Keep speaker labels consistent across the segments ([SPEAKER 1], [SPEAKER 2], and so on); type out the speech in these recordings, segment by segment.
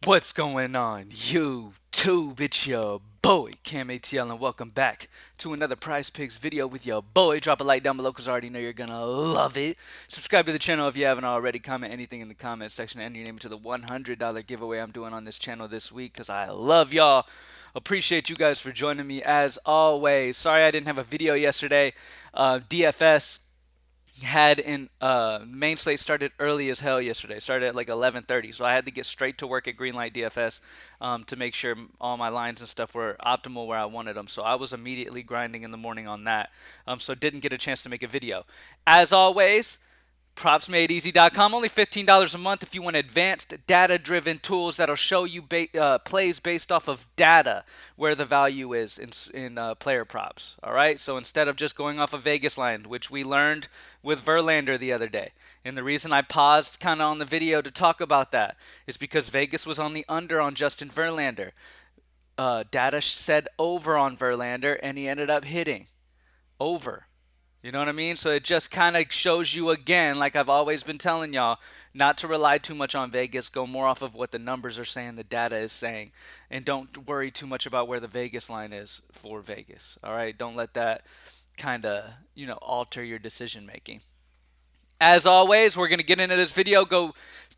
[SPEAKER 1] What's going on, YouTube? It's your boy, Cam ATL, and welcome back to another Prize Picks video with your boy. Drop a like down below because I already know you're gonna love it. Subscribe to the channel if you haven't already. Comment anything in the comment section and enter your name to the $100 giveaway I'm doing on this channel this week because I love y'all. Appreciate you guys for joining me as always. Sorry I didn't have a video yesterday. DFS had in main slate started early as hell yesterday. Started at like 11:30, so I had to get straight to work at Greenlight DFS to make sure all my lines and stuff were optimal where I wanted them. So I was immediately grinding in the morning on that. So didn't get a chance to make a video. As always, PropsMadeEasy.com, only $15 a month if you want advanced data-driven tools that'll show you plays based off of data where the value is in player props. All right, so instead of just going off of Vegas line, which we learned with Verlander the other day, and the reason I paused kind of on the video to talk about that is because Vegas was on the under on Justin Verlander. Data said over on Verlander, and he ended up hitting over. You know what I mean? So it just kind of shows you again, like I've always been telling y'all, not to rely too much on Vegas. Go more off of what the numbers are saying, the data is saying, and don't worry too much about where the Vegas line is for Vegas. All right? Don't let that kind of, alter your decision making. As always, we're going to get into this video, go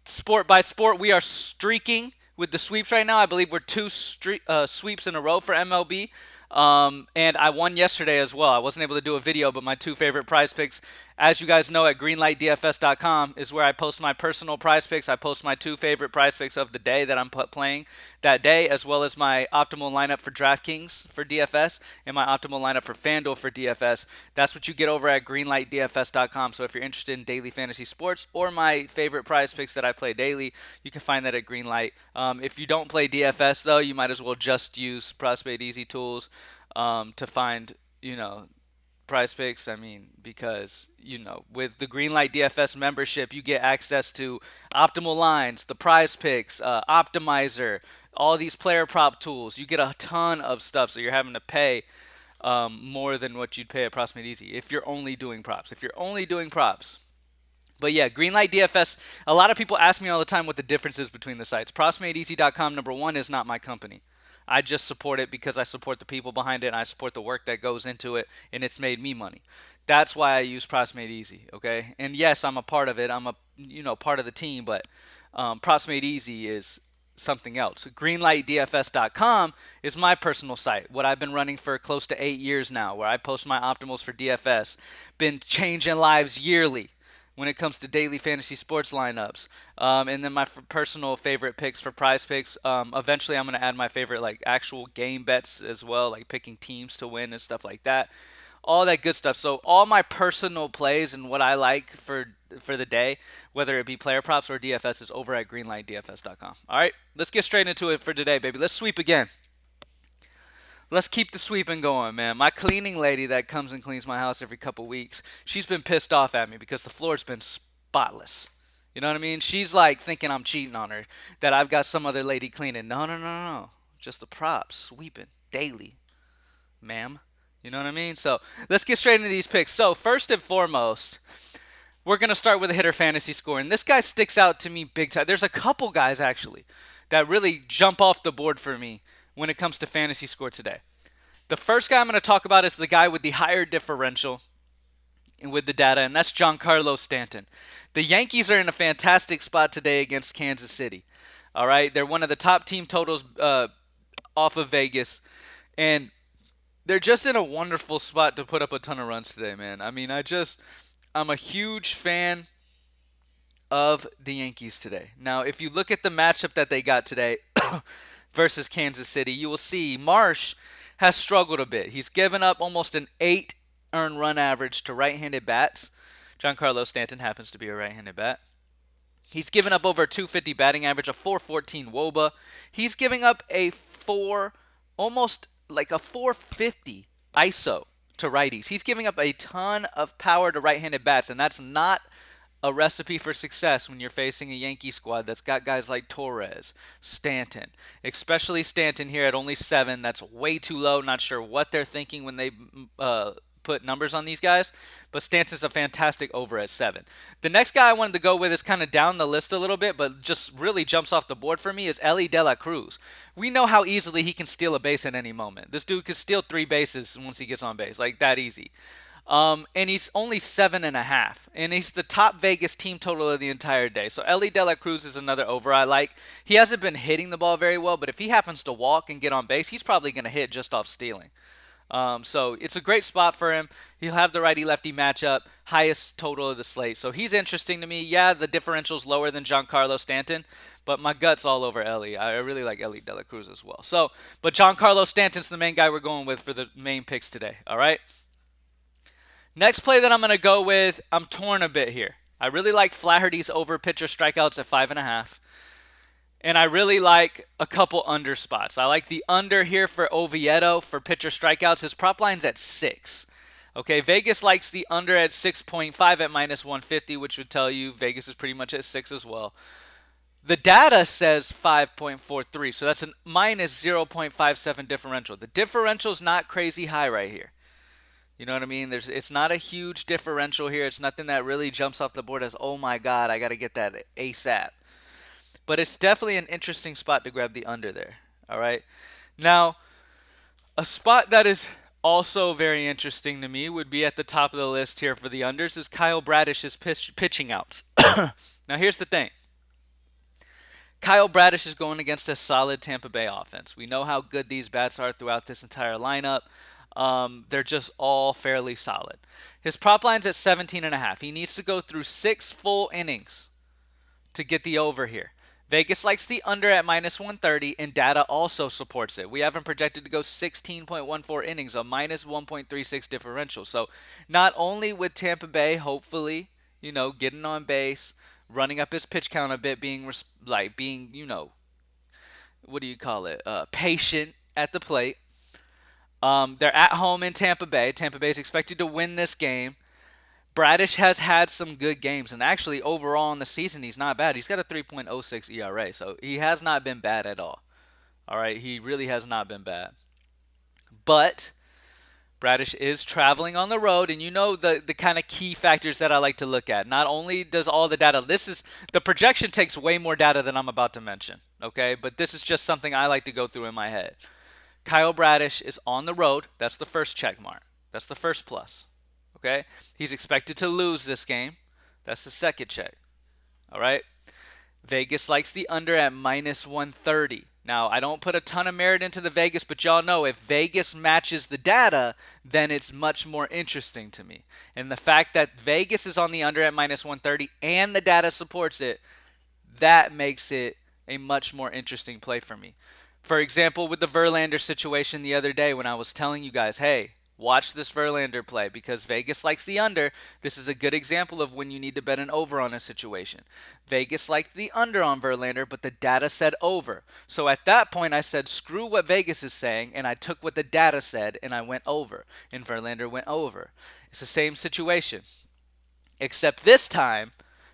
[SPEAKER 1] sport by sport. We are streaking with the sweeps right now. I believe we're sweeps in a row for MLB. And I won yesterday as well. I wasn't able to do a video, but my two favorite prize picks, as you guys know, at greenlightdfs.com is where I post my personal prize picks. I post my two favorite prize picks of the day that I'm playing that day, as well as my optimal lineup for DraftKings for DFS and my optimal lineup for FanDuel for DFS. That's what you get over at greenlightdfs.com. So if you're interested in daily fantasy sports or my favorite prize picks that I play daily, you can find that at Greenlight. If you don't play DFS, though, you might as well just use Prospect Easy Tools to find, prize picks. I mean, because, with the Greenlight DFS membership, you get access to optimal lines, the prize picks, optimizer, all these player prop tools. You get a ton of stuff, so you're having to pay more than what you'd pay at Prospect Easy if you're only doing props. If you're only doing props, but yeah, Greenlight DFS, a lot of people ask me all the time what the difference is between the sites. PropsMadeEasy.com, number one, is not my company. I just support it because I support the people behind it and I support the work that goes into it, and it's made me money. That's why I use Props Made Easy, okay? And yes, I'm a part of it. I'm a part of the team, but Props Made Easy is something else. GreenlightDFS.com is my personal site, what I've been running for close to 8 years now, where I post my optimals for DFS. Been changing lives yearly when it comes to daily fantasy sports lineups. And then my personal favorite picks for prize picks. Eventually, I'm going to add my favorite like actual game bets as well, like picking teams to win and stuff like that. All that good stuff. So all my personal plays and what I like for the day, whether it be player props or DFS, is over at greenlightdfs.com. All right, let's get straight into it for today, baby. Let's sweep again. Let's keep the sweeping going, man. My cleaning lady that comes and cleans my house every couple weeks, she's been pissed off at me because the floor's been spotless. You know what I mean? She's like thinking I'm cheating on her, that I've got some other lady cleaning. No, no, no, no, no. Just the props, sweeping daily, ma'am. You know what I mean? So let's get straight into these picks. So first and foremost, we're gonna start with a hitter fantasy score, and this guy sticks out to me big time. There's a couple guys actually that really jump off the board for me when it comes to fantasy score today. The first guy I'm going to talk about is the guy with the higher differential with the data, and that's Giancarlo Stanton. The Yankees are in a fantastic spot today against Kansas City. All right, they're one of the top team totals off of Vegas, and they're just in a wonderful spot to put up a ton of runs today, man. I mean, I'm a huge fan of the Yankees today. Now, if you look at the matchup that they got today versus Kansas City, you will see Marsh has struggled a bit. He's given up almost an 8 earned run average to right-handed bats. Giancarlo Stanton happens to be a right-handed bat. He's given up over a 250 batting average, a 414 Woba. He's giving up a 4, almost like a 450 ISO to righties. He's giving up a ton of power to right-handed bats, and that's not a recipe for success when you're facing a Yankee squad that's got guys like Torres, Stanton, especially Stanton here at only 7. That's way too low. Not sure what they're thinking when they put numbers on these guys, but Stanton's a fantastic over at 7. The next guy I wanted to go with is kind of down the list a little bit, but just really jumps off the board for me is Elly De La Cruz. We know how easily he can steal a base at any moment. This dude could steal 3 bases once he gets on base, like that easy. And he's only 7.5, and he's the top Vegas team total of the entire day. So Elly De La Cruz is another over I like. He hasn't been hitting the ball very well, but if he happens to walk and get on base, he's probably going to hit just off stealing. So it's a great spot for him. He'll have the righty-lefty matchup, highest total of the slate. So he's interesting to me. Yeah, the differential's lower than Giancarlo Stanton, but my gut's all over Elly. I really like Elly De La Cruz as well. So, but Giancarlo Stanton's the main guy we're going with for the main picks today. All right. Next play that I'm going to go with, I'm torn a bit here. I really like Flaherty's over pitcher strikeouts at 5.5. And I really like a couple under spots. I like the under here for Oviedo for pitcher strikeouts. His prop line's at 6. Okay, Vegas likes the under at 6.5 at minus 150, which would tell you Vegas is pretty much at 6 as well. The data says 5.43, so that's a minus 0.57 differential. The differential's not crazy high right here. You know what I mean? It's not a huge differential here. It's nothing that really jumps off the board as, oh my God, I got to get that ASAP. But it's definitely an interesting spot to grab the under there. All right. Now, a spot that is also very interesting to me would be at the top of the list here for the unders is Kyle Bradish's pitching outs. Now, here's the thing. Kyle Bradish is going against a solid Tampa Bay offense. We know how good these bats are throughout this entire lineup. They're just all fairly solid. His prop line's at 17.5. He needs to go through 6 full innings to get the over here. Vegas likes the under at minus 130, and data also supports it. We have him projected to go 16.14 innings, a minus 1.36 differential. So not only would Tampa Bay hopefully, getting on base, running up his pitch count a bit, being patient at the plate. They're at home in Tampa Bay. Tampa Bay is expected to win this game. Bradish has had some good games, and actually overall in the season, he's not bad. He's got a 3.06 ERA, so he has not been bad at all. All right, he really has not been bad. But Bradish is traveling on the road, and you know the kind of key factors that I like to look at. Not only does all the data, the projection takes way more data than I'm about to mention, okay? But this is just something I like to go through in my head. Kyle Bradish is on the road. That's the first check mark. That's the first plus. Okay? He's expected to lose this game. That's the second check. All right? Vegas likes the under at minus 130. Now, I don't put a ton of merit into the Vegas, but y'all know if Vegas matches the data, then it's much more interesting to me. And the fact that Vegas is on the under at minus 130 and the data supports it, that makes it a much more interesting play for me. For example, with the Verlander situation the other day when I was telling you guys, hey, watch this Verlander play because Vegas likes the under. This is a good example of when you need to bet an over on a situation. Vegas liked the under on Verlander, but the data said over. So at that point, I said, screw what Vegas is saying, and I took what the data said, and I went over. And Verlander went over. It's the same situation. Except this time,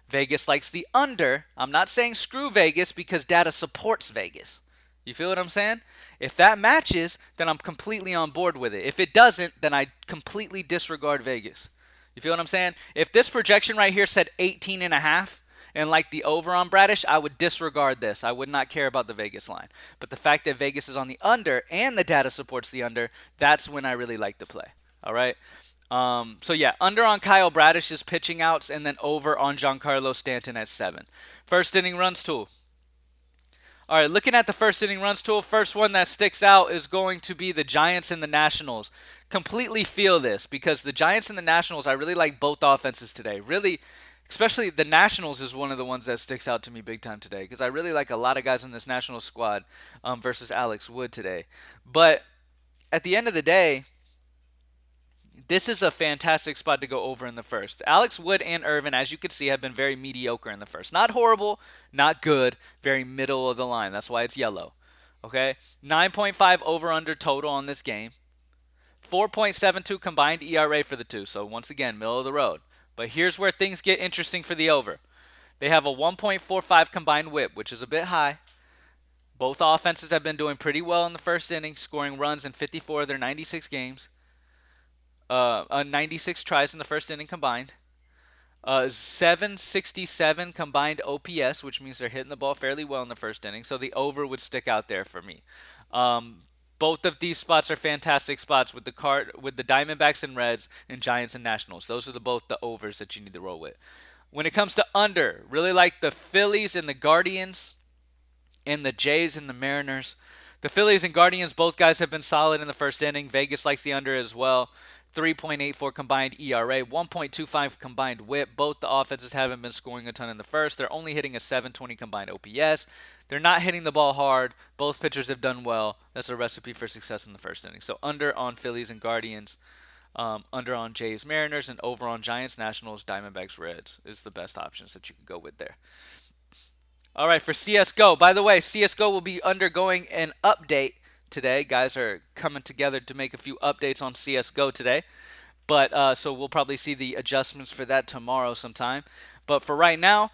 [SPEAKER 1] Vegas likes the under. I'm not saying screw Vegas because data supports Vegas. You feel what I'm saying? If that matches, then I'm completely on board with it. If it doesn't, then I completely disregard Vegas. You feel what I'm saying? If this projection right here said 18.5 and like the over on Bradish, I would disregard this. I would not care about the Vegas line. But the fact that Vegas is on the under and the data supports the under, that's when I really like to play. All right? So yeah, under on Kyle Bradish's pitching outs and then over on Giancarlo Stanton at 7. First inning runs tool. All right, looking at the first inning runs tool, first one that sticks out is going to be the Giants and the Nationals. Completely feel this because the Giants and the Nationals, I really like both offenses today. Really, especially the Nationals is one of the ones that sticks out to me big time today because I really like a lot of guys in this Nationals squad versus Alex Wood today. But at the end of the day, this is a fantastic spot to go over in the first. Alex Wood and Irvin, as you can see, have been very mediocre in the first. Not horrible, not good, very middle of the line. That's why it's yellow. Okay? 9.5 over-under total on this game. 4.72 combined ERA for the two. So once again, middle of the road. But here's where things get interesting for the over. They have a 1.45 combined whip, which is a bit high. Both offenses have been doing pretty well in the first inning, scoring runs in 54 of their 96 games. 96 tries in the first inning combined. 767 combined OPS, which means they're hitting the ball fairly well in the first inning. So the over would stick out there for me. Um, both of these spots are fantastic spots with the Diamondbacks and Reds and Giants and Nationals. Those are both the overs that you need to roll with. When it comes to under, really like the Phillies and the Guardians and the Jays and the Mariners. The Phillies and Guardians, both guys have been solid in the first inning. Vegas likes the under as well. 3.84 combined ERA, 1.25 combined WHIP. Both the offenses haven't been scoring a ton in the first. They're only hitting a 720 combined OPS. They're not hitting the ball hard. Both pitchers have done well. That's a recipe for success in the first inning. So under on Phillies and Guardians, under on Jays Mariners, and over on Giants Nationals Diamondbacks Reds is the best options that you can go with there. All right, for CSGO. By the way, CSGO will be undergoing an update today. Guys are coming together to make a few updates on CSGO today. But so we'll probably see the adjustments for that tomorrow sometime. But for right now,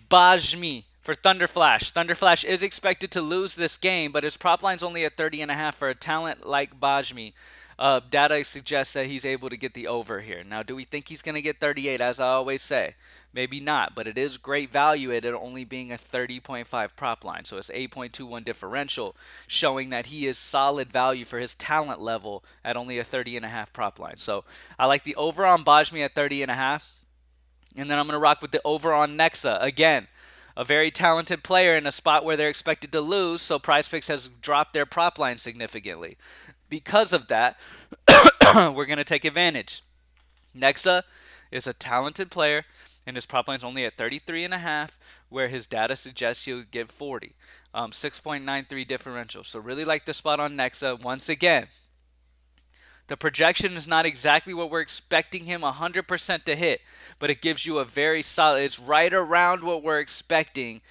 [SPEAKER 1] Bajmi for Thunderflash. Thunderflash is expected to lose this game, but his prop line's only at 30.5 for a talent like Bajmi. Data suggests that he's able to get the over here. Now, do we think he's going to get 38? As I always say, maybe not, but it is great value at it only being a 30.5 prop line. So it's 8.21 differential, showing that he is solid value for his talent level at only a 30.5 prop line. So I like the over on Bajmi at 30.5, and then I'm going to rock with the over on Nexa again. A very talented player in a spot where they're expected to lose, so Prizepicks has dropped their prop line significantly. Because of that, we're going to take advantage. Nexa is a talented player, and his prop line is only at 33.5, where his data suggests he'll get 40. 6.93 differential. So really like the spot on Nexa. Once again, the projection is not exactly what we're expecting him 100% to hit, but it gives you a very solid, it's right around what we're expecting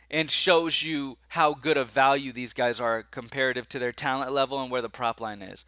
[SPEAKER 1] and shows you how good of value these guys are comparative to their talent level and where the prop line is.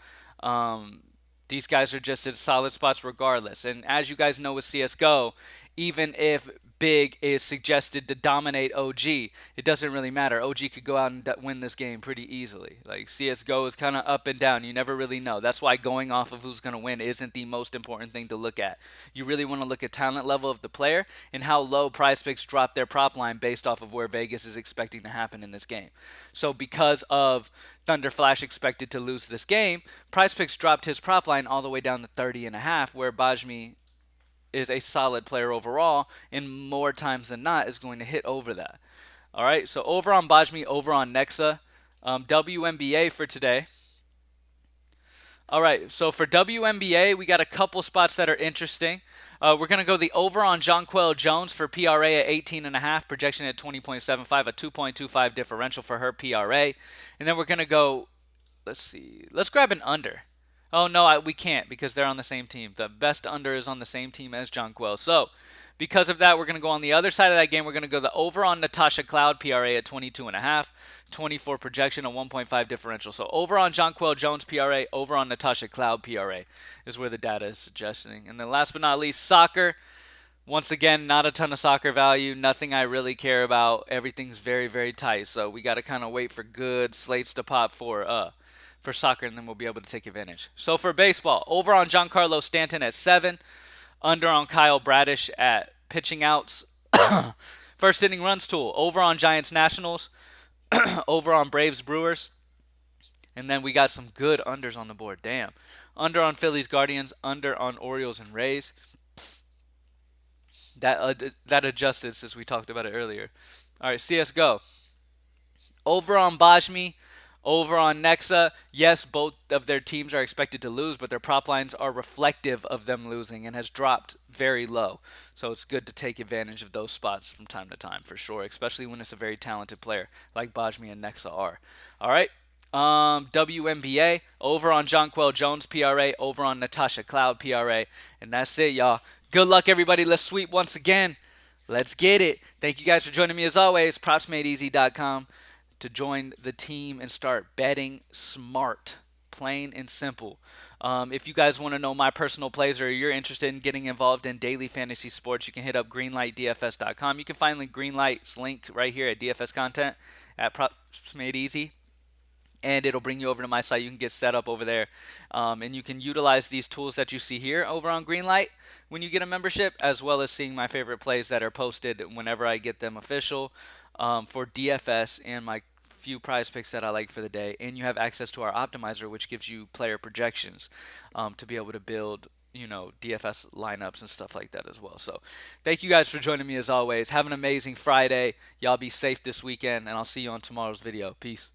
[SPEAKER 1] These guys are just at solid spots regardless. And as you guys know with CSGO, even if Big is suggested to dominate OG, it doesn't really matter. OG could go out and win this game pretty easily. Like CSGO is kind of up and down. You never really know. That's why going off of who's going to win isn't the most important thing to look at. You really want to look at talent level of the player and how low Prizepicks drop their prop line based off of where Vegas is expecting to happen in this game. So because of Thunderflash expected to lose this game, Prizepicks dropped his prop line all the way down to 30.5, where Bajmi is a solid player overall, and more times than not is going to hit over that. All right, so over on Bajmi, over on Nexa. WNBA for today. All right, so for WNBA, we got a couple spots that are interesting. We're going to go the over on Jonquel Jones for PRA at 18.5, projection at 20.75, a 2.25 differential for her PRA. And then we're going to go, let's see, let's grab an under. Oh, no, we can't because they're on the same team. The best under is on the same team as Jonquel. So because of that, we're going to go on the other side of that game. We're going to go the over on Natasha Cloud, PRA at 22.5, 24 projection, a 1.5 differential. So over on Jonquel Jones, PRA, over on Natasha Cloud, PRA is where the data is suggesting. And then last but not least, soccer. Once again, not a ton of soccer value. Nothing I really care about. Everything's very, very tight. So we got to kind of wait for good slates to pop for soccer, and then we'll be able to take advantage. So for baseball, over on Giancarlo Stanton at 7, under on Kyle Bradish at pitching outs. First inning runs tool, over on Giants Nationals, over on Braves Brewers, and then we got some good unders on the board. Damn. Under on Phillies Guardians, under on Orioles and Rays. That adjusted since we talked about it earlier. All right, CSGO. Over on Bajmi, over on Nexa, yes, both of their teams are expected to lose, but their prop lines are reflective of them losing and has dropped very low. So it's good to take advantage of those spots from time to time, for sure, especially when it's a very talented player like Bajmi and Nexa are. All right, WNBA, over on Jonquel Jones, PRA, over on Natasha Cloud, PRA, and that's it, y'all. Good luck, everybody. Let's sweep once again. Let's get it. Thank you guys for joining me as always. PropsMadeEasy.com. to join the team and start betting smart, plain and simple. If you guys want to know my personal plays or you're interested in getting involved in daily fantasy sports, you can hit up greenlightdfs.com. You can find Greenlight's link right here at DFS content at Props Made Easy. and it'll bring you over to my site. You can get set up over there, and you can utilize these tools that you see here over on Greenlight when you get a membership, as well as seeing my favorite plays that are posted whenever I get them official, for DFS and my few prize picks that I like for the day. And you have access to our optimizer, which gives you player projections, to be able to build, DFS lineups and stuff like that as well. So thank you guys for joining me as always. Have an amazing Friday. Y'all be safe this weekend, and I'll see you on tomorrow's video. Peace.